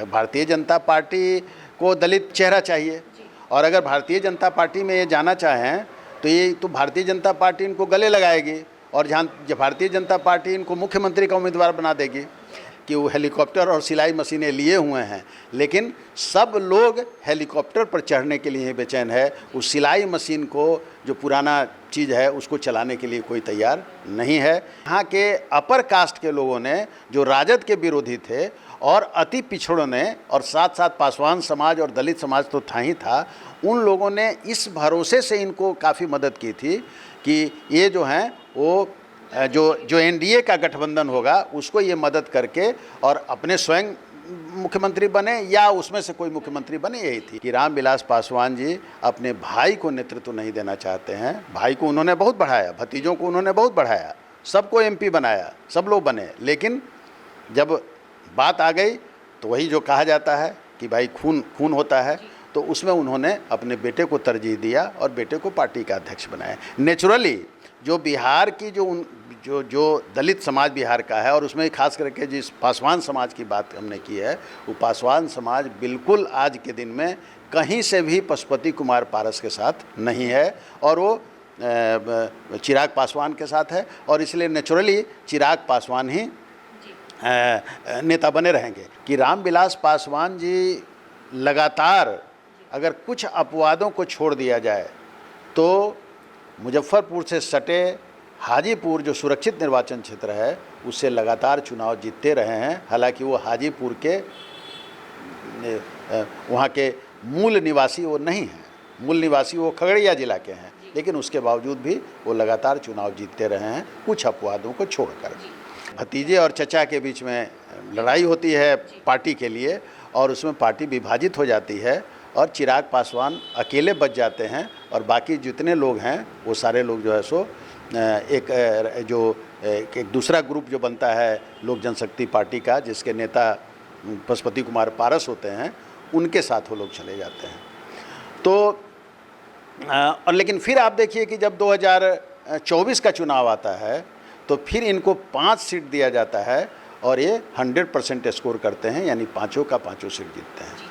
Bharatiya Janata party को दलित चेहरा चाहिए, और अगर भारतीय जनता पार्टी में ये जाना चाहें तो ये तो भारतीय जनता पार्टी इनको गले लगाएगी, और जहाँ भारतीय जनता पार्टी इनको मुख्यमंत्री का उम्मीदवार बना देगी कि वो हेलीकॉप्टर और सिलाई मशीनें लिए हुए हैं, लेकिन सब लोग हेलीकॉप्टर पर चढ़ने के लिए बेचैन है। उस सिलाई मशीन को, जो पुराना चीज़ है, उसको चलाने के लिए कोई तैयार नहीं है। यहाँ के अपर कास्ट के लोगों ने, जो राजद के विरोधी थे और अति पिछड़ों ने, और साथ साथ पासवान समाज और दलित समाज तो था ही था, उन लोगों ने इस भरोसे से इनको काफ़ी मदद की थी कि ये जो हैं वो जो एनडीए का गठबंधन होगा उसको ये मदद करके और अपने स्वयं मुख्यमंत्री बने या उसमें से कोई मुख्यमंत्री बने, यही थी कि रामविलास पासवान जी अपने भाई को नेतृत्व नहीं देना चाहते हैं। भाई को उन्होंने बहुत बढ़ाया, भतीजों को उन्होंने बहुत बढ़ाया, सबको एमपी बनाया, सब लोग बने, लेकिन जब बात आ गई तो वही जो कहा जाता है कि भाई खून खून होता है, तो उसमें उन्होंने अपने बेटे को तरजीह दिया और बेटे को पार्टी का अध्यक्ष बनाया। नेचुरली जो बिहार की जो दलित समाज बिहार का है, और उसमें खास करके जिस पासवान समाज की बात हमने की है, वो पासवान समाज बिल्कुल आज के दिन में कहीं से भी पशुपति कुमार पारस के साथ नहीं है, और वो चिराग पासवान के साथ है, और इसलिए नेचुरली चिराग पासवान ही नेता बने रहेंगे। कि रामविलास पासवान जी लगातार, अगर कुछ अपवादों को छोड़ दिया जाए तो मुजफ्फरपुर से सटे हाजीपुर जो सुरक्षित निर्वाचन क्षेत्र है उससे लगातार चुनाव जीतते रहे हैं। हालांकि वो हाजीपुर के वहाँ के मूल निवासी वो नहीं हैं, मूल निवासी वो खगड़िया जिला के हैं, लेकिन उसके बावजूद भी वो लगातार चुनाव जीतते रहे हैं, कुछ अपवादों को छोड़कर। भतीजे और चचा के बीच में लड़ाई होती है पार्टी के लिए, और उसमें पार्टी विभाजित हो जाती है, और चिराग पासवान अकेले बच जाते हैं, और बाकी जितने लोग हैं वो सारे लोग जो है सो एक दूसरा ग्रुप जो बनता है लोक जनशक्ति पार्टी का, जिसके नेता पशुपति कुमार पारस होते हैं, उनके साथ वो लोग चले जाते हैं। तो और लेकिन फिर आप देखिए कि जब 2024 का चुनाव आता है तो फिर इनको 5 सीट दिया जाता है, और ये 100% स्कोर करते हैं, यानी पाँचों का पाँचों सीट जीतते हैं।